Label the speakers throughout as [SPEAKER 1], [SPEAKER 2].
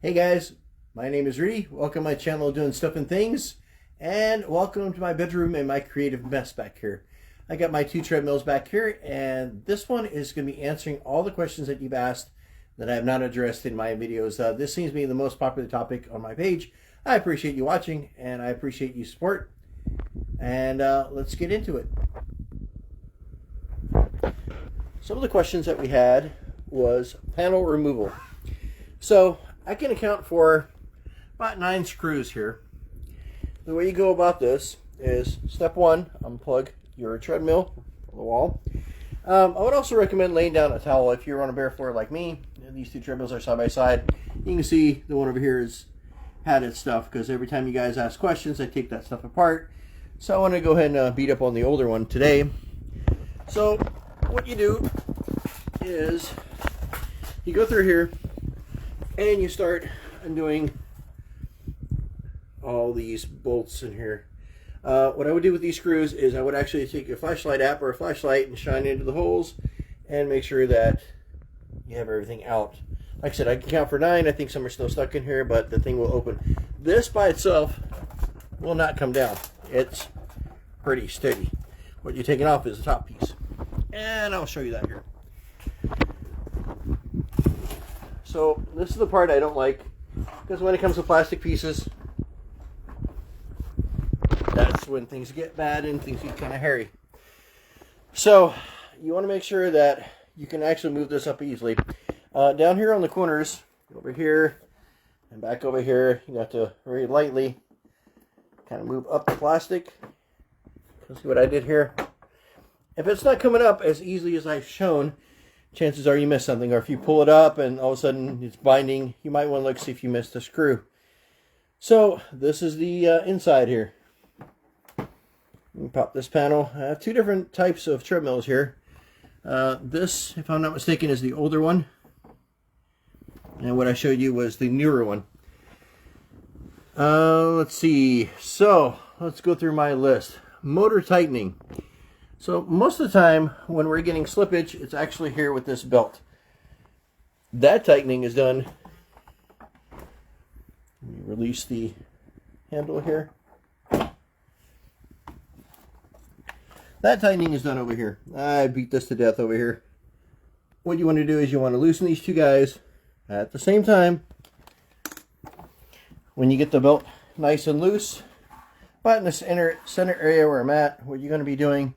[SPEAKER 1] Hey guys, my name is Rudy. Welcome to my channel Doing Stuff and Things, and welcome to my bedroom and my creative mess back here. I got my two treadmills back here, and this one is going to be answering all the questions that you've asked that I have not addressed in my videos. This seems to be the most popular topic on my page. I appreciate you watching, and I appreciate your support. And let's get into it. Some of the questions that we had was panel removal. So I can account for about 9 screws here. The way you go about this is step 1, unplug your treadmill from the wall. I would also recommend laying down a towel if you're on a bare floor like me. These two treadmills are side by side. You can see the one over here has had its stuff because every time you guys ask questions, I take that stuff apart. So I want to go ahead and beat up on the older one today. So what you do is you go through here and you start undoing all these bolts in here. What I would do with these screws is I would actually take a flashlight app or a flashlight and shine into the holes and make sure that you have everything out. Like I said, I can count for 9. I think some are still stuck in here, but the thing will open. This by itself will not come down. It's pretty steady. What you're taking off is the top piece. And I'll show you that here. So this is the part I don't like, because when it comes to plastic pieces, that's when things get bad and things get kind of hairy. So you want to make sure that you can actually move this up easily. Down here on the corners, over here and back over here, you have to very lightly kind of move up the plastic. Let's see what I did here. If it's not coming up as easily as I've shown, chances are you missed something. Or if you pull it up and all of a sudden it's binding, you might want to look see if you missed a screw. So this is the inside here. Pop this panel. I have 2 different types of treadmills here. This, if I'm not mistaken, is the older one. And what I showed you was the newer one. Let's see. So let's go through my list. Motor tightening. So most of the time when we're getting slippage, it's actually here with this belt. That tightening is done. Let me release the handle here. That tightening is done over here. I beat this to death over here. What you want to do is you want to loosen these 2 guys at the same time. When you get the belt nice and loose, but in the center area where I'm at, what you're going to be doing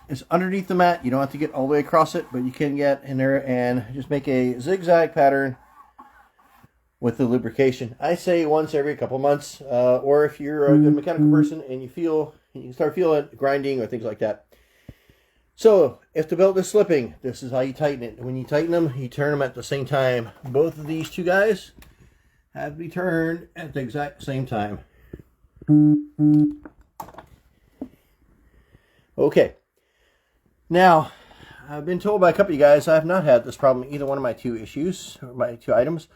[SPEAKER 1] is underneath the mat. You don't have to get all the way across it, but you can get in there and just make a zigzag pattern with the lubrication. I say once every couple months, or if you're a good mechanical person and you can start feeling grinding or things like that. So if the belt is slipping, this is how you tighten it. When you tighten them, you turn them at the same time. Both of these 2 guys have to be turned at the exact same time. Okay. Now, I've been told by a couple of you guys I have not had this problem in either one of my 2 issues, or my 2 items.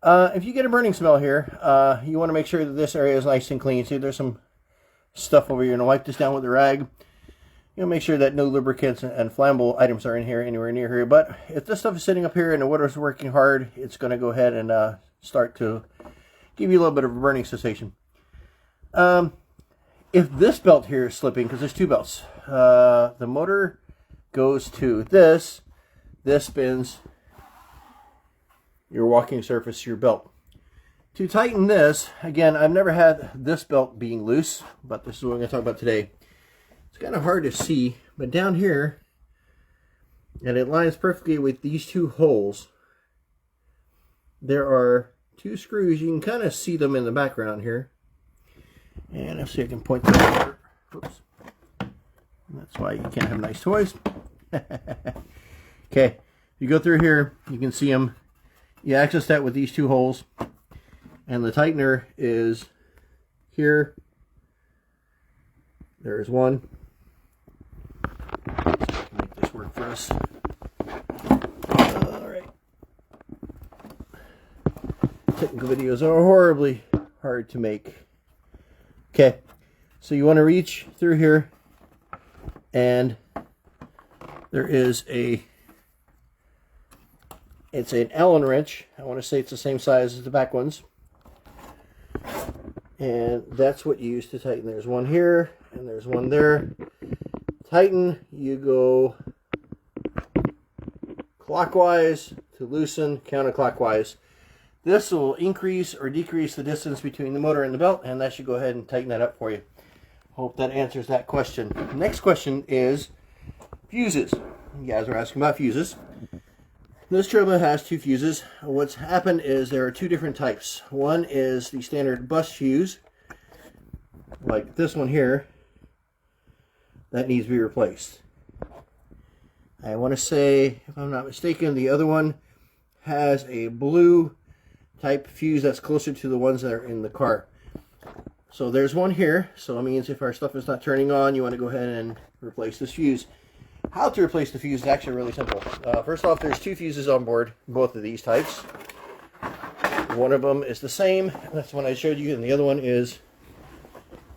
[SPEAKER 1] If you get a burning smell here, you want to make sure that this area is nice and clean. See, there's some stuff over here. You're going to wipe this down with a rag. You'll make sure that no lubricants and flammable items are in here, anywhere near here. But if this stuff is sitting up here and the water's working hard, it's going to go ahead and start to give you a little bit of a burning sensation. If this belt here is slipping, because there's 2 belts, the motor goes to this spins your walking surface, your belt. To tighten this, again, I've never had this belt being loose, but this is what I'm going to talk about today. It's kind of hard to see, but down here, and it lines perfectly with these 2 holes, there are 2 screws. You can kind of see them in the background here. And let's see if I can point them over. Oops. That's why you can't have nice toys. Okay, you go through here, you can see them. You access that with these 2 holes. And the tightener is here. There's one. Let's see if I can make this work for us. Alright. Technical videos are horribly hard to make. Okay, so you want to reach through here, and there is a It's an Allen wrench. I want to say it's the same size as the back ones. And that's what you use to tighten. There's one here and there's one there. Tighten, you go clockwise to loosen, counterclockwise. This will increase or decrease the distance between the motor and the belt, and that should go ahead and tighten that up for you. Hope that answers that question. Next question is fuses. You guys are asking about fuses. This treadmill has 2 fuses. What's happened is there are 2 different types. One is the standard bus fuse, like this one here, that needs to be replaced. I want to say, if I'm not mistaken, the other one has a blue type fuse that's closer to the ones that are in the car. So there's one here, so that means if our stuff is not turning on, you want to go ahead and replace this fuse. How to replace the fuse is actually really simple. First off, there's 2 fuses on board, both of these types. One of them is the same, that's the one I showed you, and the other one is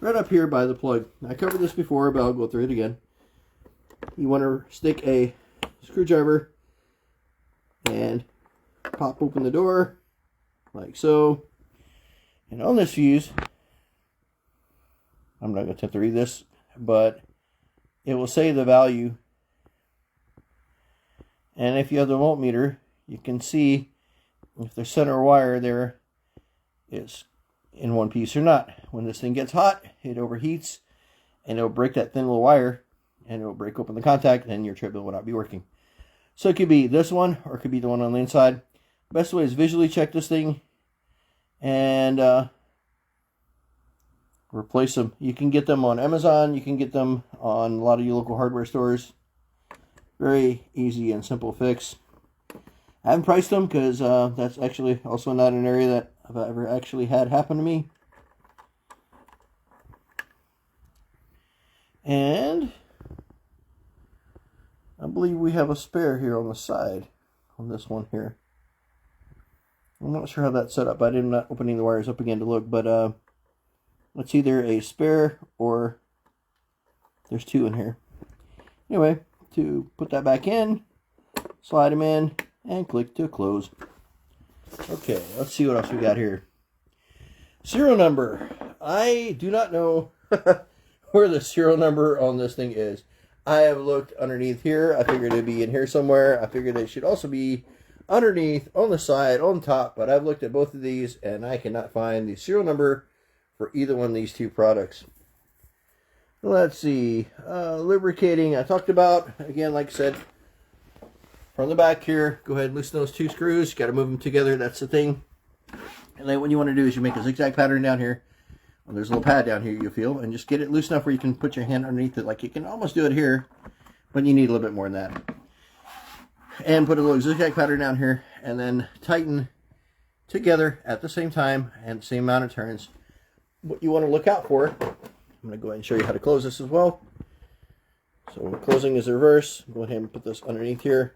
[SPEAKER 1] right up here by the plug. I covered this before, but I'll go through it again. You want to stick a screwdriver and pop open the door, like so. And on this fuse, I'm not going to attempt to read this, but it will say the value. And if you have the voltmeter, you can see if the center wire there is in one piece or not. When this thing gets hot, it overheats and it'll break that thin little wire and it'll break open the contact and your treadmill will not be working. So it could be this one or it could be the one on the inside. Best way is visually check this thing and replace them. You can get them on Amazon. You can get them on a lot of your local hardware stores. Very easy and simple fix. I haven't priced them because that's actually also not an area that I've ever actually had happen to me. And I believe we have a spare here on the side on this one here. I'm not sure how that's set up. I'm not opening the wires up again to look, but it's either a spare or there's 2 in here. Anyway, to put that back in, slide them in, and click to close. Okay, let's see what else we got here. Serial number. I do not know where the serial number on this thing is. I have looked underneath here. I figured it'd be in here somewhere. I figured it should also be underneath, on the side, on top, but I've looked at both of these and I cannot find the serial number for either one of these 2 products. Let's see, lubricating I talked about. Again, like I said, from the back here, go ahead and loosen those 2 screws. Got to move them together, that's the thing. And then what you want to do is you make a zigzag pattern down here. Well, there's a little pad down here you feel, and just get it loose enough where you can put your hand underneath it. Like you can almost do it here, but you need a little bit more than that. And put a little zigzag pattern down here, and then tighten together at the same time and the same amount of turns. What you want to look out for, I'm going to go ahead and show you how to close this as well. So when closing is the reverse, go ahead and put this underneath here.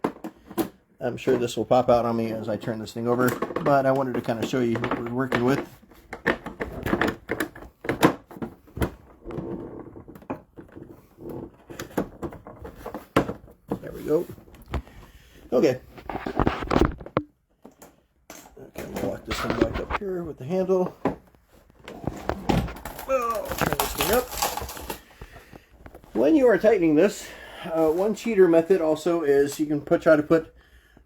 [SPEAKER 1] I'm sure this will pop out on me as I turn this thing over, but I wanted to kind of show you what we're working with. There we go. Okay. Okay, I'm going to lock this one back up here with the handle. Turn this thing up. When you are tightening this, one cheater method also is you can try to put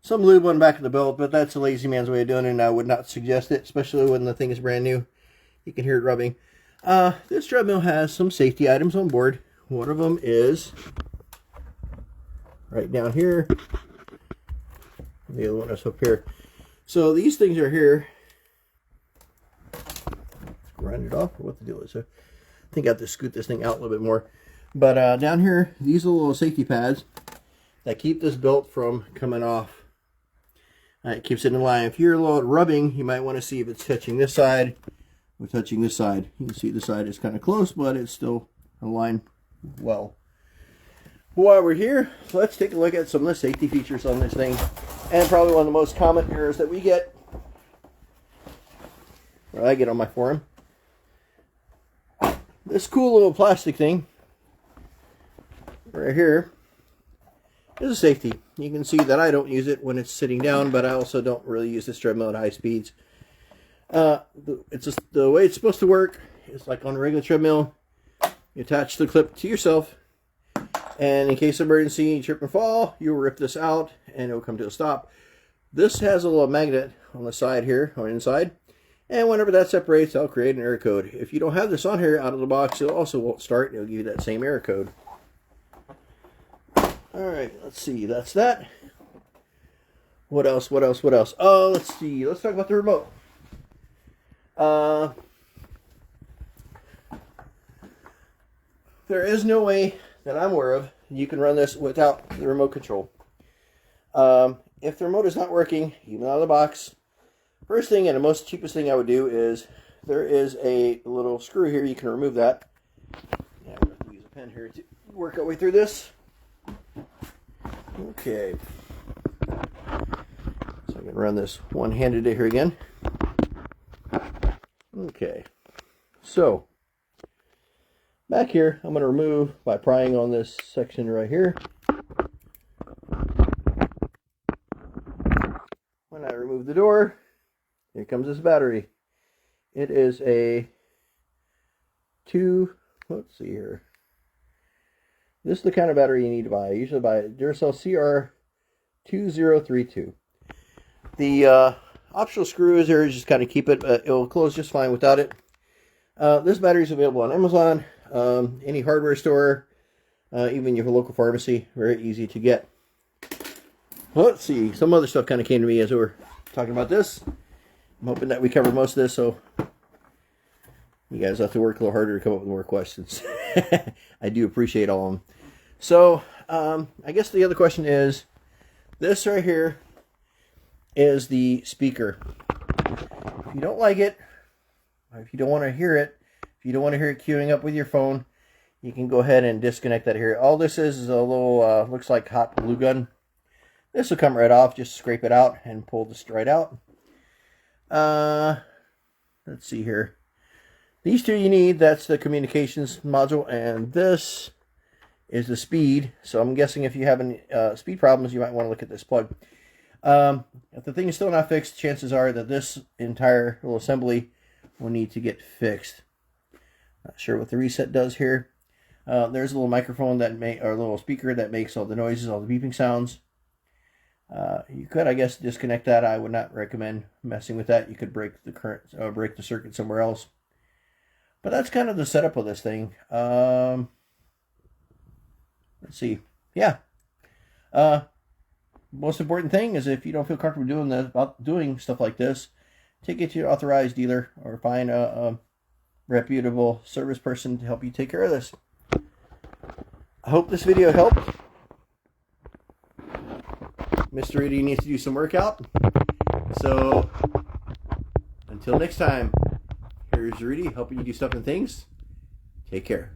[SPEAKER 1] some lube on the back of the belt, but that's a lazy man's way of doing it, and I would not suggest it, especially when the thing is brand new. You can hear it rubbing. This treadmill has some safety items on board. One of them is right down here. The other one is up here. So these things are here. Grind it off, or what the deal is. So I think I have to scoot this thing out a little bit more. But down here, these are little safety pads that keep this belt from coming off. It keeps it in line. If you're a little rubbing, you might want to see if it's touching this side or touching this side. You can see the side is kind of close, but it's still aligned well. While we're here, let's take a look at some of the safety features on this thing. And probably one of the most common errors that we get, or I get on my forum. This cool little plastic thing right here is a safety. You can see that I don't use it when it's sitting down, but I also don't really use this treadmill at high speeds. It's just the way it's supposed to work. It's like on a regular treadmill. You attach the clip to yourself, and in case of emergency, you trip and fall, you'll rip this out and it'll come to a stop. This has a little magnet on the side here, on the inside, and whenever that separates, I'll create an error code. If you don't have this on here out of the box, it also won't start. It'll give you that same error code. Alright, let's see. That's that. What else? What else? What else? Oh, let's see. Let's talk about the remote. There is no way that I'm aware of you can run this without the remote control. If the remote is not working, even out of the box, first thing and the most cheapest thing I would do is there is a little screw here. You can remove that. Yeah, I'm going to use a pen here to work our way through this. Okay. So I can run this one-handed here again. Okay. So back here, I'm going to remove by prying on this section right here. When I remove the door, here comes this battery. It is a let's see here. This is the kind of battery you need to buy. I usually buy a Duracell CR2032. The optional screw is there, just kind of keep it, but it will close just fine without it. This battery is available on Amazon, any hardware store, even your local pharmacy. Very easy to get. Let's see, some other stuff kind of came to me as we were talking about this. I'm hoping that we covered most of this, so you guys have to work a little harder to come up with more questions. I do appreciate all of them. So, I guess the other question is, this right here is the speaker. If you don't like it, or if you don't want to hear it, if you don't want to hear it queuing up with your phone, you can go ahead and disconnect that here. All this is a little, looks like hot glue gun. This will come right off. Just scrape it out and pull this right out. Let's see here. These two you need. That's the communications module, and this is the speed. So I'm guessing if you have any speed problems, you might want to look at this plug. If the thing is still not fixed, chances are that this entire little assembly will need to get fixed. Not sure what the reset does here. There's a little microphone that or a little speaker that makes all the noises, all the beeping sounds. You could, I guess, disconnect that. I would not recommend messing with that. You could break the current, break the circuit somewhere else. But that's kind of the setup of this thing. Let's see. Yeah. Most important thing is if you don't feel comfortable doing stuff like this, take it to your authorized dealer or find a reputable service person to help you take care of this. I hope this video helped. Mr. Rudy needs to do some workout. So, until next time, here's Rudy helping you do stuff and things. Take care.